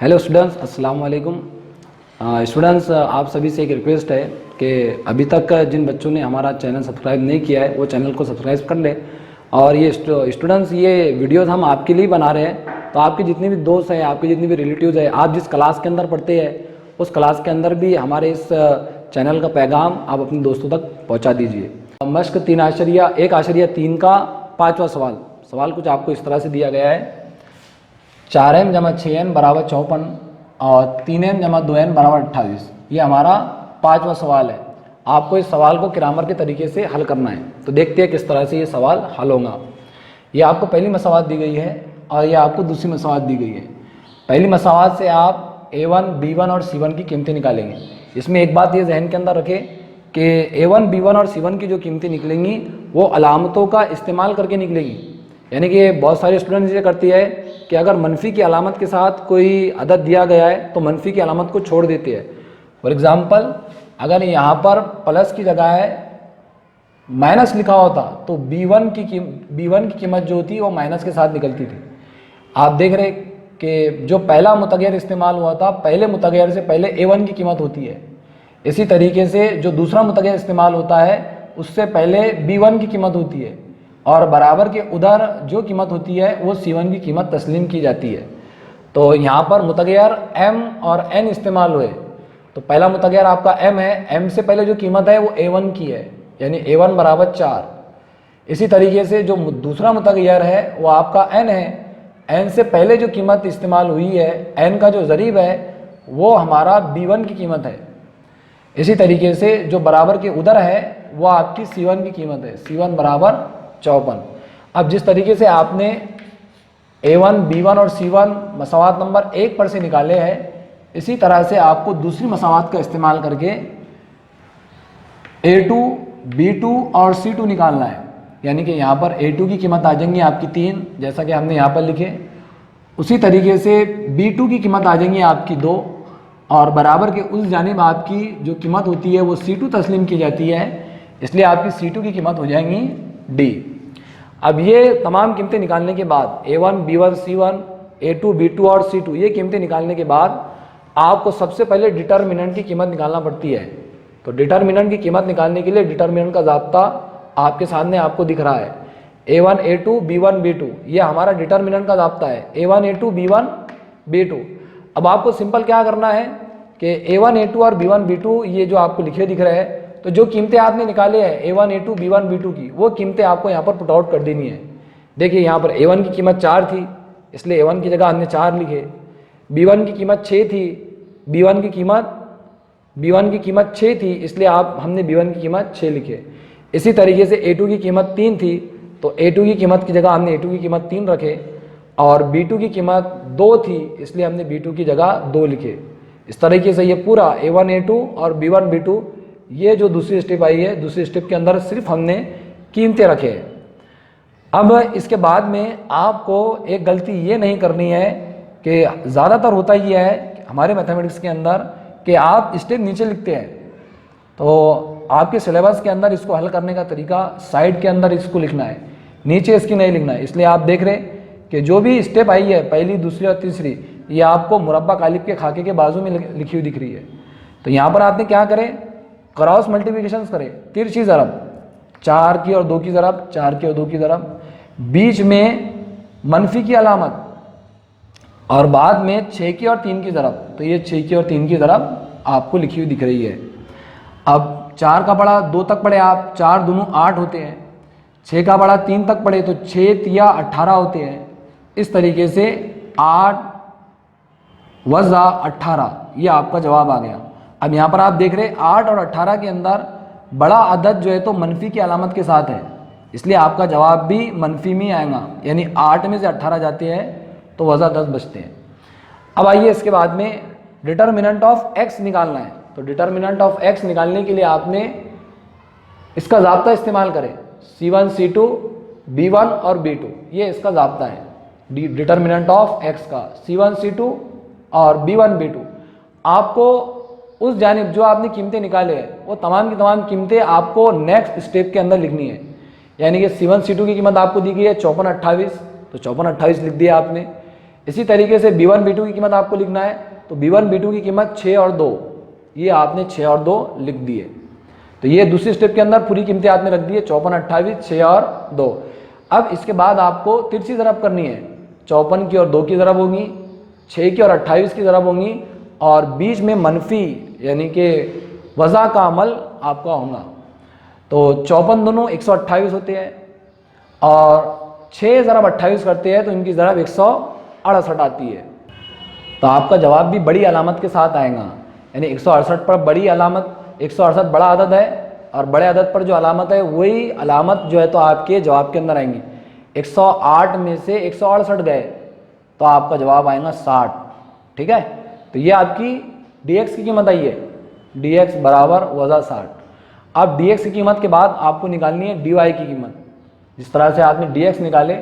Hello students, अस्सलाम वालेकुम। Students, आप सभी से एक रिक्वेस्ट है कि अभी तक जिन बच्चों ने हमारा चैनल सब्सक्राइब नहीं किया है वो चैनल को सब्सक्राइब कर लें। और ये स्टूडेंट्स, ये वीडियोस हम आपके लिए बना रहे हैं, तो आपके जितने भी दोस्त हैं, आपके जितने भी रिलेटिव्स हैं, आप जिस क्लास के अंदर पढ़ते हैं उस क्लास के अंदर भी हमारे इस चैनल का पैगाम आप अपने दोस्तों तक पहुँचा दीजिए। मश्क 3.1.3 का 5वां सवाल कुछ आपको इस तरह से दिया गया है। 4m जमा 6n बराबर 54 और 3m जमा 2n बराबर 28। ये हमारा 5वां सवाल है। आपको इस सवाल को ग्रामर के तरीके से हल करना है। तो देखते हैं किस तरह से ये सवाल हल होगा। ये आपको पहली मसवात दी गई है और ये आपको दूसरी मसवात दी गई है। पहली मसवात से आप a1, b1 और c1 की कीमतें निकालेंगे। इसमें एक बात ये जहन के अंदर रखें कि a1, b1 और c1 की जो कीमतें निकलेंगी वो अलामतों का इस्तेमाल करके निकलेंगी। यानी कि बहुत सारे स्टूडेंट्स ये करती है कि अगर मनफी की अलामत के साथ कोई अदद दिया गया है तो मनफी की अलामत को छोड़ देते हैं। फॉर एग्ज़ाम्पल, अगर यहाँ पर प्लस की जगह है माइनस लिखा होता तो b1 की कीमत जो होती है वो माइनस के साथ निकलती थी। आप देख रहे कि जो पहला मुतगैर इस्तेमाल हुआ था, पहले मुतगैर से पहले a1 की कीमत होती है। इसी तरीके से जो दूसरा मुतगैर इस्तेमाल होता है उससे पहले b1 की कीमत होती है और बराबर के उधर जो कीमत होती है वो c1 की कीमत तस्लीम की जाती है। तो यहाँ पर मुतगैर m और n इस्तेमाल हुए। तो पहला मुतगैर आपका m है, m से पहले जो कीमत है वो a1 की है, यानी a1 बराबर 4। इसी तरीके से जो दूसरा मुतगैर है वो आपका n है, n से पहले जो कीमत इस्तेमाल हुई है, n का जो ज़रीब है वो हमारा b1 की कीमत है। इसी तरीके से जो बराबर के उधर है वो आपकी c1 की कीमत है, c1 बराबर 54। अब जिस तरीके से आपने a1, b1 और c1 मसवात नंबर 1 पर से निकाले हैं, इसी तरह से आपको दूसरी मसवात का इस्तेमाल करके a2, b2 और c2 निकालना है। यानी कि यहाँ पर a2 की कीमत आ जाएंगी आपकी 3, जैसा कि हमने यहाँ पर लिखे। उसी तरीके से b2 की कीमत आ जाएंगी आपकी 2 और बराबर के उस जानिब आपकी जो कीमत होती है वो c2 तस्लीम की जाती है, इसलिए आपकी c2 की कीमत हो जाएंगी d। अब ये तमाम कीमतें निकालने के बाद a1, b1, c1, a2, b2 और c2 ये कीमतें निकालने के बाद आपको सबसे पहले डिटर्मिनेंट की कीमत निकालना पड़ती है। तो डिटर्मिनेंट की कीमत निकालने के लिए डिटर्मिनेंट का ज़ाब्ता आपके सामने आपको दिख रहा है। a1, a2, b1, b2 ये हमारा डिटर्मिनेंट का ज़ाब्ता है, a1, a2, b1, b2। अब आपको सिंपल क्या करना है कि a1, a2 और b1, b2 ये जो आपको लिखे दिख रहे हैं, तो जो कीमतें आपने निकाले हैं a1, a2, b1, b2 की, वो कीमतें आपको यहाँ पर पुट आउट कर देनी है। देखिए यहाँ पर a1 की कीमत 4 थी, इसलिए a1 की जगह हमने 4 लिखे। b1 की कीमत 6 थी, b1 की कीमत 6 थी, इसलिए हमने b1 की कीमत 6 लिखे। इसी तरीके से a2 की कीमत 3 थी, तो a2 की कीमत की जगह हमने a2 की कीमत 3 रखे। और b2 की कीमत 2 थी, इसलिए हमने b2 की जगह 2 लिखे। इस तरीके से ये पूरा a1, a2 और b1, b2 ये जो दूसरी स्टेप आई है, दूसरी स्टेप के अंदर सिर्फ हमने कीमतें रखे हैं। अब इसके बाद में आपको एक गलती ये नहीं करनी है कि ज़्यादातर होता ही है हमारे मैथमेटिक्स के अंदर कि आप स्टेप नीचे लिखते हैं। तो आपके सिलेबस के अंदर इसको हल करने का तरीका साइड के अंदर इसको लिखना है, नीचे इसकी नहीं लिखना है। इसलिए आप देख रहे कि जो भी स्टेप आई है पहली, दूसरी और तीसरी, ये आपको मुरब्बा कालिब के खाके के बाजू में लिखी हुई दिख रही है। तो यहाँ पर आपने क्या करें, क्रॉस मल्टीप्लिकेशन करें, तिरछी ज़रब, 4 की और 2 की ज़रब, 4 की और 2 की ज़रब, बीच में मनफी की अलामत और बाद में 6 की और 3 की ज़रब। तो ये 6 की और 3 की ज़रब आपको लिखी हुई दिख रही है। अब 4 का बड़ा 2 तक पढ़े आप, 4 दूनों 8 होते हैं। 6 का बड़ा 3 तक पढ़े तो 6 तिया 18 होते हैं। इस तरीके से 8 वज़ा 18, ये आपका जवाब आ गया। अब यहाँ पर आप देख रहे 8 और 18 के अंदर बड़ा अदद जो है तो मनफी की अलामत के साथ है, इसलिए आपका जवाब भी मनफी में आएगा, यानी 8 में से 18 जाते हैं तो वज़ा 10 बचते हैं। अब आइए इसके बाद में डिटर्मिनेंट ऑफ x निकालना है। तो डिटर्मिनेंट ऑफ x निकालने के लिए आपने इसका ज़ाब्ता इस्तेमाल करें, c1, c2, b1 और b2, ये इसका ज़ाब्ता है डिटर्मिनेंट ऑफ x का, c1, c2 और b1, b2। आपको उस जानिब जो आपने कीमतें निकाले हैं वो तमाम की तमाम कीमतें आपको नेक्स्ट स्टेप के अंदर लिखनी है। यानी कि c1, c2 की कीमत आपको दी गई है 54, 28, तो 54, 28 लिख दिया आपने। इसी तरीके से B1 B2 की कीमत आपको लिखना है, तो B1 B2 की कीमत 6 और 2, ये आपने 6 और 2 लिख दिए। तो ये दूसरी स्टेप के अंदर पूरी कीमतें आपने रख दी है 54, 28, 6 और 2। अब इसके बाद आपको तिरछी ज़रब करनी है, 54 की और 2 की ज़रब होगी, 6 की और 28 की ज़रब होंगी, और बीच में मनफी यानी कि वज़ा का अमल आपका होगा। तो 54 दोनों 128 होते हैं और 6 ज़रब 28 करते हैं तो इनकी ज़रब 168 आती है। तो आपका जवाब भी बड़ी अलामत के साथ आएगा, यानी 168 पर बड़ी अलामत, 168 बड़ा अदद है और बड़े अदद पर जो अलामत है वही अलामत जो है तो आपके जवाब के अंदर आएंगी। 108 में से 168 गए तो आपका जवाब आएगा 60। ठीक है, तो ये आपकी dx की कीमत आई है, dx बराबर वज़ा 60। अब dx की कीमत के बाद आपको निकालनी है dy की कीमत। जिस तरह से आपने dx निकाले,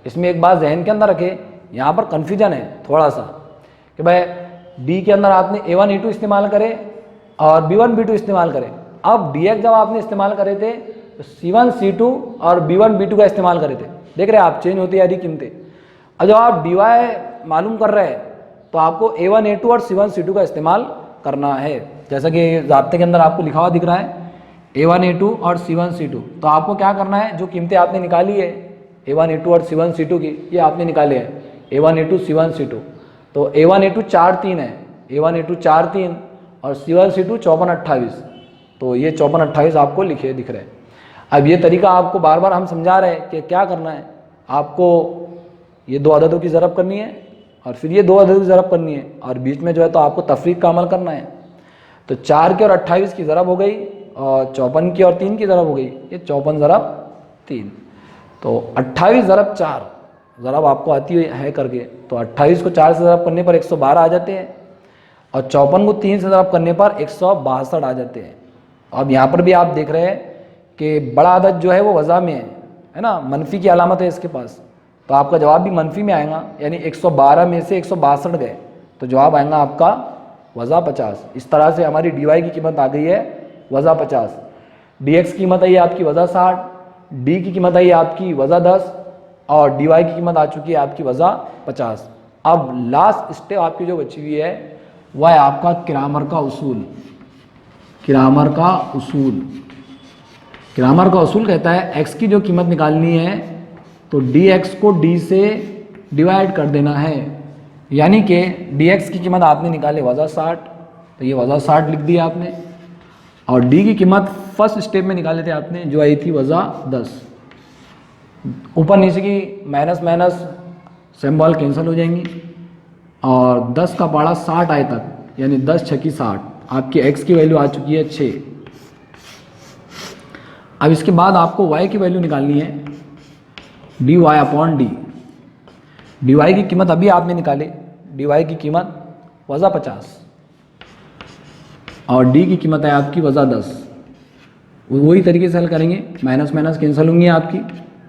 इसमें एक बात जहन के अंदर रखे, यहाँ पर कन्फ्यूजन है थोड़ा सा कि भाई d के अंदर आपने a1 a2 इस्तेमाल करे और b1 b2 इस्तेमाल करें। अब dx जब आपने इस्तेमाल करे थे तो c1 c2 और b1 b2 का इस्तेमाल करे थे, देख रहे हैं आप चेंज होती है यारी कीमतें। अब जब आप dy मालूम कर रहे हैं तो आपको a1 a2 और c1 c2 का इस्तेमाल करना है, जैसा कि ज़ाब्ते के अंदर आपको लिखा हुआ दिख रहा है a1 a2 और c1 c2। तो आपको क्या करना है, जो कीमतें आपने निकाली है a1 a2 और c1 c2 की, ये आपने निकाले हैं a1 a2 c1 c2। तो a1 a2 4 3 है, a1 a2 4 3 और c1 c2 54 28। तो ये 54 28 आपको लिखे दिख रहे हैं। अब ये तरीका आपको बार बार हम समझा रहे हैं कि क्या करना है, आपको ये दो अददों की ज़रब करनी है और फिर ये दो अददों की ज़रब करनी है और बीच में जो है तो आपको तफरीक का अमल करना है। तो 4 की और 28 की ज़रब हो गई और 54 की और 3 की ज़रब हो गई, ये 54 ज़रब 3। तो 28 ज़रब 4 ज़रब आपको आती है करके, तो 28 को 4 से ज़रब करने पर 112 आ जाते हैं और 54 को 3 से ज़रब करने पर 162 आ जाते हैं। अब यहाँ पर भी आप देख रहे हैं कि बड़ा अदद जो है वो वज़ा में है ना, मनफी की अलामत है इसके पास, तो आपका जवाब भी मनफी में आएगा, यानी 112 में से 162 गए तो जवाब आएगा आपका वज़ा 50। इस तरह से हमारी dy की कीमत आ गई है वज़ा 50, dx की कीमत आई है आपकी वज़ा 60, d की कीमत आई है आपकी वज़ा 10 और dy की कीमत आ चुकी है आपकी वज़ा 50। अब लास्ट स्टेप आपकी जो बची हुई है वह है आपका किरामर का उसूल। किरामर का उसूल, किरामर का उसूल कहता है x की जो कीमत निकालनी है तो dx को d से डिवाइड कर देना है, यानी कि dx की कीमत आपने निकाले वज़ा 60, तो ये वज़ा 60 लिख दिया आपने, और d की कीमत फर्स्ट स्टेप में निकाले थे आपने जो आई थी वज़ा 10। ऊपर नीचे की माइनस माइनस सिंबल कैंसिल हो जाएंगी और 10 का पाड़ा 60 आए तक, यानी 10 6 की 60, आपकी x की वैल्यू आ चुकी है 6। अब इसके बाद आपको y की वैल्यू निकालनी है dy अपॉन d। dy की कीमत अभी आपने निकाले, dy की कीमत वज़ा 50 और d की कीमत है आपकी वज़ा 10। वही तरीके से हल करेंगे, माइनस माइनस कैंसिल होंगी आपकी,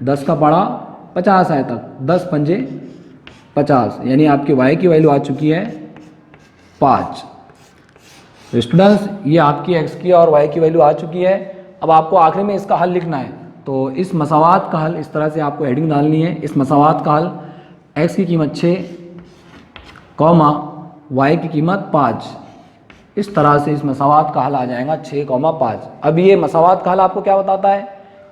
10 का पाड़ा 50 आए तक, 10 पंजे 50, यानी आपके y की वैल्यू आ चुकी है 5। तो स्टूडेंट्स ये आपकी x की और y की वैल्यू आ चुकी है। अब आपको आखिरी में इसका हल लिखना है, तो इस मसावात का हल इस तरह से आपको हेडिंग डालनी है। इस मसावात का हल x की कीमत 6 कॉमा y की कीमत 5, इस तरह से इस मसावात का हल आ जाएगा 6,5। अब ये मसावात का हल आपको क्या बताता है,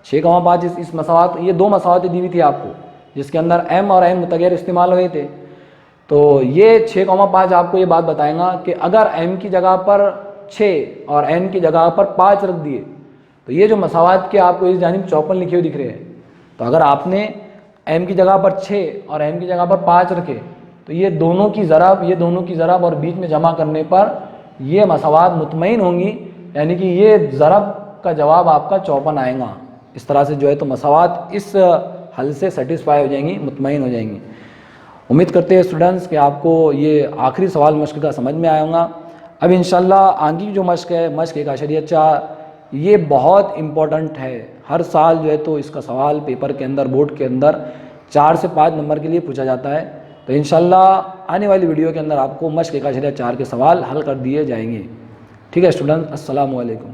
6,5 इस मसावात, ये दो मसावातें दी हुई थी आपको जिसके अंदर m और n मुतगैर इस्तेमाल हुए थे। तो ये 6,5 आपको ये बात बताएगा कि अगर m की जगह पर 6 और n की जगह पर 5 रख दिए तो ये जो मसावात के आपको इस जानिब 54 लिखे हुए दिख रहे हैं, तो अगर आपने m की जगह पर 6 और n की जगह पर 5 रखे तो ये दोनों की ज़रब और बीच में जमा करने पर ये मसावात मुतमईन होंगी, यानी कि ये ज़रब का जवाब आपका 54 आएगा। इस तरह से जो है तो मसावात इस हल से सेटिस्फाई हो जाएंगी, मुतमईन हो जाएंगी। उम्मीद करते हैं स्टूडेंट्स कि आपको ये आखिरी सवाल मश्क का समझ में आया होगा। अब इंशाल्लाह आगे की जो मश्क है, मश्क 1.4, ये बहुत इम्पोर्टेंट है। हर साल जो है तो इसका सवाल पेपर के अंदर, बोर्ड के अंदर 4 से 5 नंबर के लिए पूछा जाता है। तो इंशाल्लाह आने वाली वीडियो के अंदर आपको मश्क 1.4 के सवाल हल कर दिए जाएंगे। ठीक है स्टूडेंट, अस्सलामु अलैकुम।